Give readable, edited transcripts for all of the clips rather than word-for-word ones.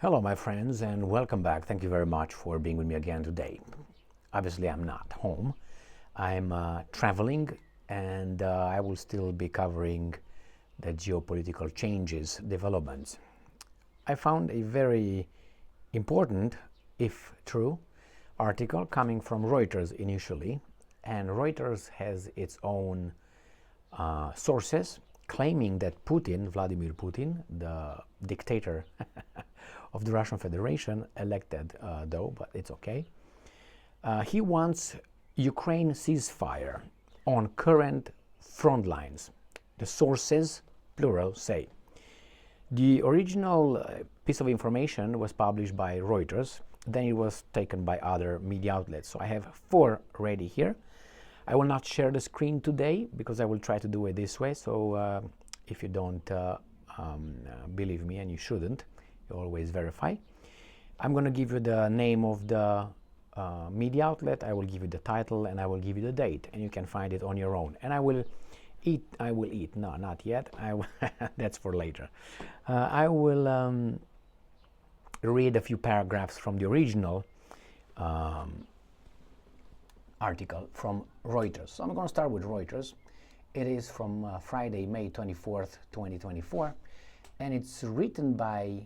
Hello, my friends, and welcome back. Thank you very much for being with me again today. Obviously, I'm not home. I'm traveling, and I will still be covering the geopolitical changes, developments. I found a very important, if true, article coming from Reuters initially, and Reuters has its own sources claiming that Putin, Vladimir Putin, the dictator of the Russian Federation, elected though, but it's okay, he wants Ukraine ceasefire on current front lines. The sources, plural, say. The original piece of information was published by Reuters, then it was taken by other media outlets. So I have four ready here. I will not share the screen today because I will try to do it this way. So if you don't believe me, and you shouldn't, you always verify. I'm going to give you the name of the media outlet, I will give you the title, and I will give you the date, and you can find it on your own. And I will eat, no, not yet, that's for later. I will read a few paragraphs from the original article from Reuters. So I'm going to start with Reuters. It is from Friday, May 24th, 2024, and it's written by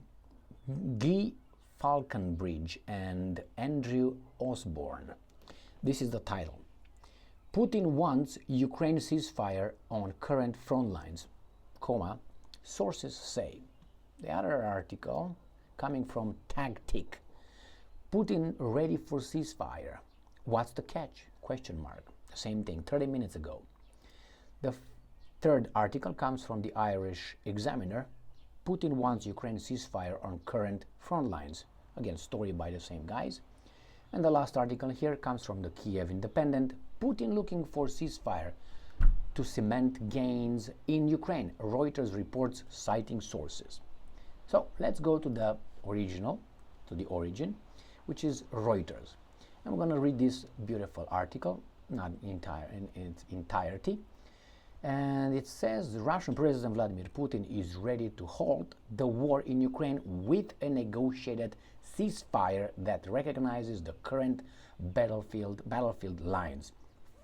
Guy Falconbridge and Andrew Osborne. This is the title. Putin wants Ukraine ceasefire on current front lines, comma, sources say. The other article coming from Tactic. Putin ready for ceasefire. What's the catch? Question mark. The same thing 30 minutes ago. The third article comes from the Irish Examiner. Putin wants Ukraine ceasefire on current front lines. Again, story by the same guys. And the last article here comes from the Kiev Independent. Putin looking for ceasefire to cement gains in Ukraine. Reuters reports citing sources. So let's go to the original, to the origin, which is Reuters. I'm going to read this beautiful article, not in its entirety. And it says Russian President Vladimir Putin is ready to halt the war in Ukraine with a negotiated ceasefire that recognizes the current battlefield lines.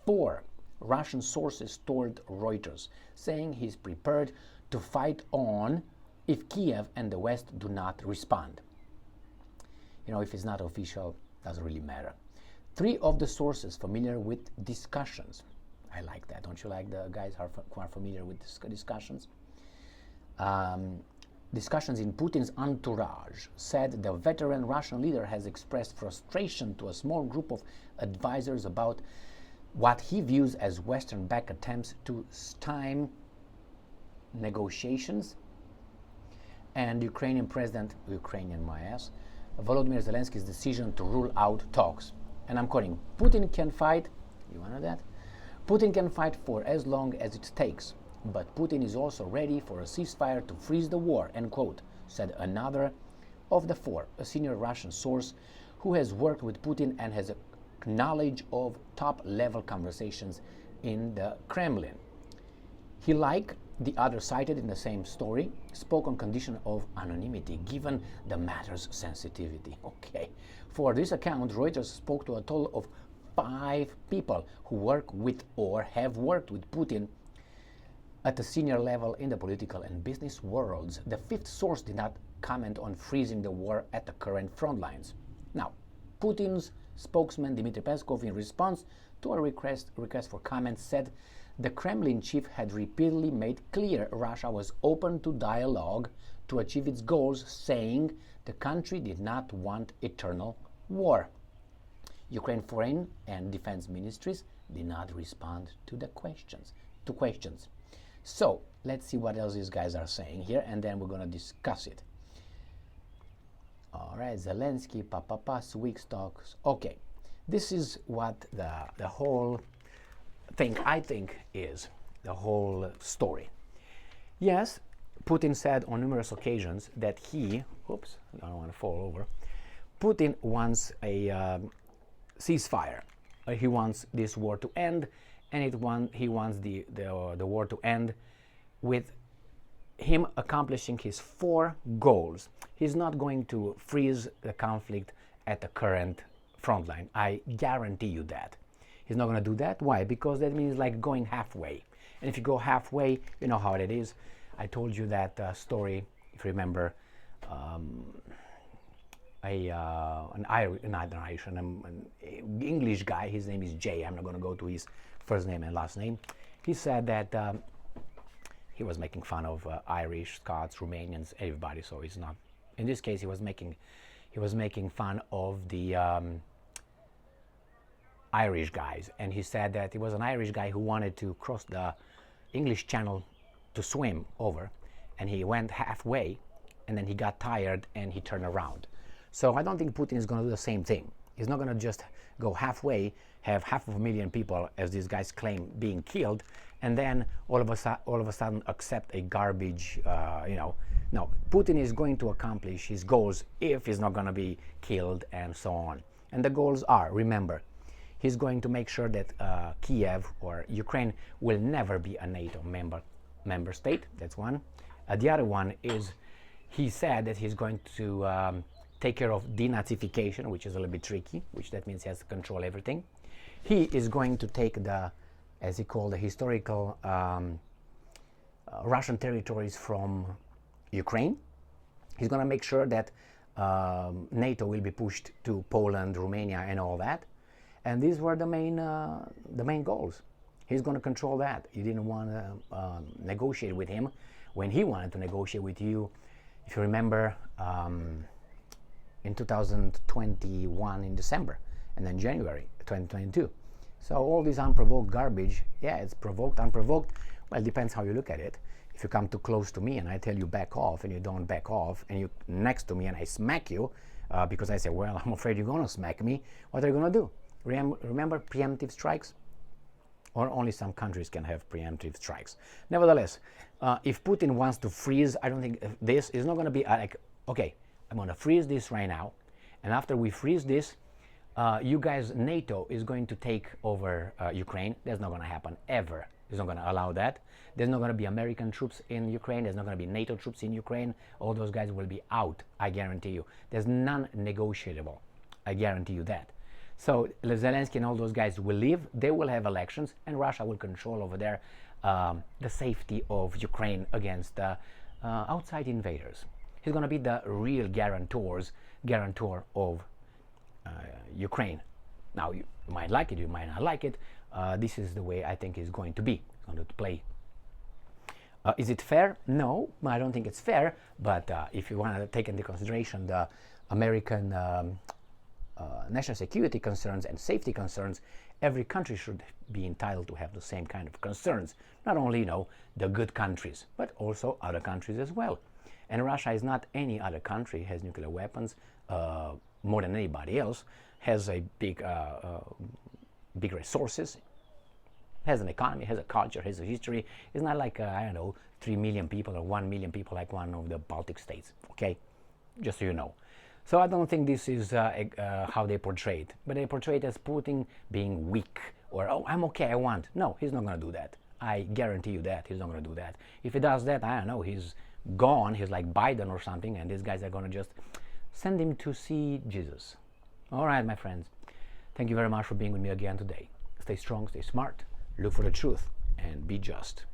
4 Russian sources told Reuters, saying he's prepared to fight on if Kiev and the West do not respond. You know, if it's not official, doesn't really matter. 3 of the sources familiar with discussions. I like that. Don't you like the guys who are familiar with discussions? Discussions in Putin's entourage said the veteran Russian leader has expressed frustration to a small group of advisors about what he views as Western-backed attempts to stymie negotiations, and Ukrainian President, Volodymyr Zelensky's decision to rule out talks. And I'm quoting, Putin can fight, you wanna know that? Putin can fight for as long as it takes, but Putin is also ready for a ceasefire to freeze the war, end quote, said another of the 4, a senior Russian source who has worked with Putin and has a knowledge of top-level conversations in the Kremlin. He, like the other cited in the same story, spoke on condition of anonymity, given the matter's sensitivity. Okay. For this account, Reuters spoke to a total of 5 people who work with or have worked with Putin at a senior level in the political and business worlds. The 5th source did not comment on freezing the war at the current front lines. Now, Putin's spokesman Dmitry Peskov, in response to a request for comment, said the Kremlin chief had repeatedly made clear Russia was open to dialogue to achieve its goals, saying the country did not want eternal war. Ukraine Foreign and Defense Ministries did not respond to the questions. So let's see what else these guys are saying here, and then we're going to discuss it. All right, Zelensky, weak stocks. Okay, this is what the whole thing, I think, is the whole story. Yes, Putin said on numerous occasions that he, oops, I don't want to fall over. Putin wants a ceasefire. He wants this war to end, and he wants the war to end with him accomplishing his 4 goals. He's not going to freeze the conflict at the current front line. I guarantee you that. He's not going to do that. Why? Because that means like going halfway. And if you go halfway, you know how it is. I told you that story, if you remember, an English guy, his name is Jay. I'm not going to go to his first name and last name. He said that he was making fun of Irish, Scots, Romanians, everybody. So it's not. In this case, he was making fun of the Irish guys, and he said that he was an Irish guy who wanted to cross the English Channel to swim over, and he went halfway, and then he got tired and he turned around. So I don't think Putin is going to do the same thing. He's not going to just go halfway, have 500,000 people, as these guys claim, being killed, and then all of a sudden accept a garbage, No, Putin is going to accomplish his goals if he's not going to be killed and so on. And the goals are, remember, he's going to make sure that Kiev or Ukraine will never be a NATO member state. That's one. The other one is he said that he's going to take care of denazification, which is a little bit tricky, which that means he has to control everything. He is going to take the, as he called, the historical Russian territories from Ukraine. He's going to make sure that NATO will be pushed to Poland, Romania, and all that. And these were the main goals. He's going to control that. You didn't want to negotiate with him when he wanted to negotiate with you. If you remember, in 2021 in December, and then January 2022. So all this unprovoked garbage, yeah, it's provoked, unprovoked. Well, it depends how you look at it. If you come too close to me and I tell you back off and you don't back off, and you're next to me and I smack you because I say, well, I'm afraid you're going to smack me, what are you going to do? Remember preemptive strikes? Or only some countries can have preemptive strikes. Nevertheless, if Putin wants to freeze, I don't think this is not going to be like, okay, I'm going to freeze this right now, and after we freeze this, you guys, NATO is going to take over Ukraine. That's not going to happen ever. It's not going to allow that. There's not going to be American troops in Ukraine. There's not going to be NATO troops in Ukraine. All those guys will be out, I guarantee you. There's non-negotiable. I guarantee you that. So Zelensky and all those guys will leave. They will have elections, and Russia will control over there the safety of Ukraine against outside invaders. He's going to be the real guarantor of Ukraine. Now, you might like it, you might not like it. This is the way I think it's going to be. It's going to play. Is it fair? No, I don't think it's fair. But if you want to take into consideration the American national security concerns and safety concerns, every country should be entitled to have the same kind of concerns. Not only, the good countries, but also other countries as well. And Russia is not any other country, has nuclear weapons more than anybody else, has a big resources, has an economy, has a culture, has a history. It's not like, 3 million people or 1 million people like one of the Baltic states, okay? Just so you know. So I don't think this is how they portray it. But they portray it as Putin being weak or, oh, I'm okay, I want. No, he's not going to do that. I guarantee you that he's not going to do that. If he does that, I don't know, he's gone. He's like Biden or something, and these guys are going to just send him to see Jesus. All right, my friends. Thank you very much for being with me again today. Stay strong, stay smart, look for the truth, and be just.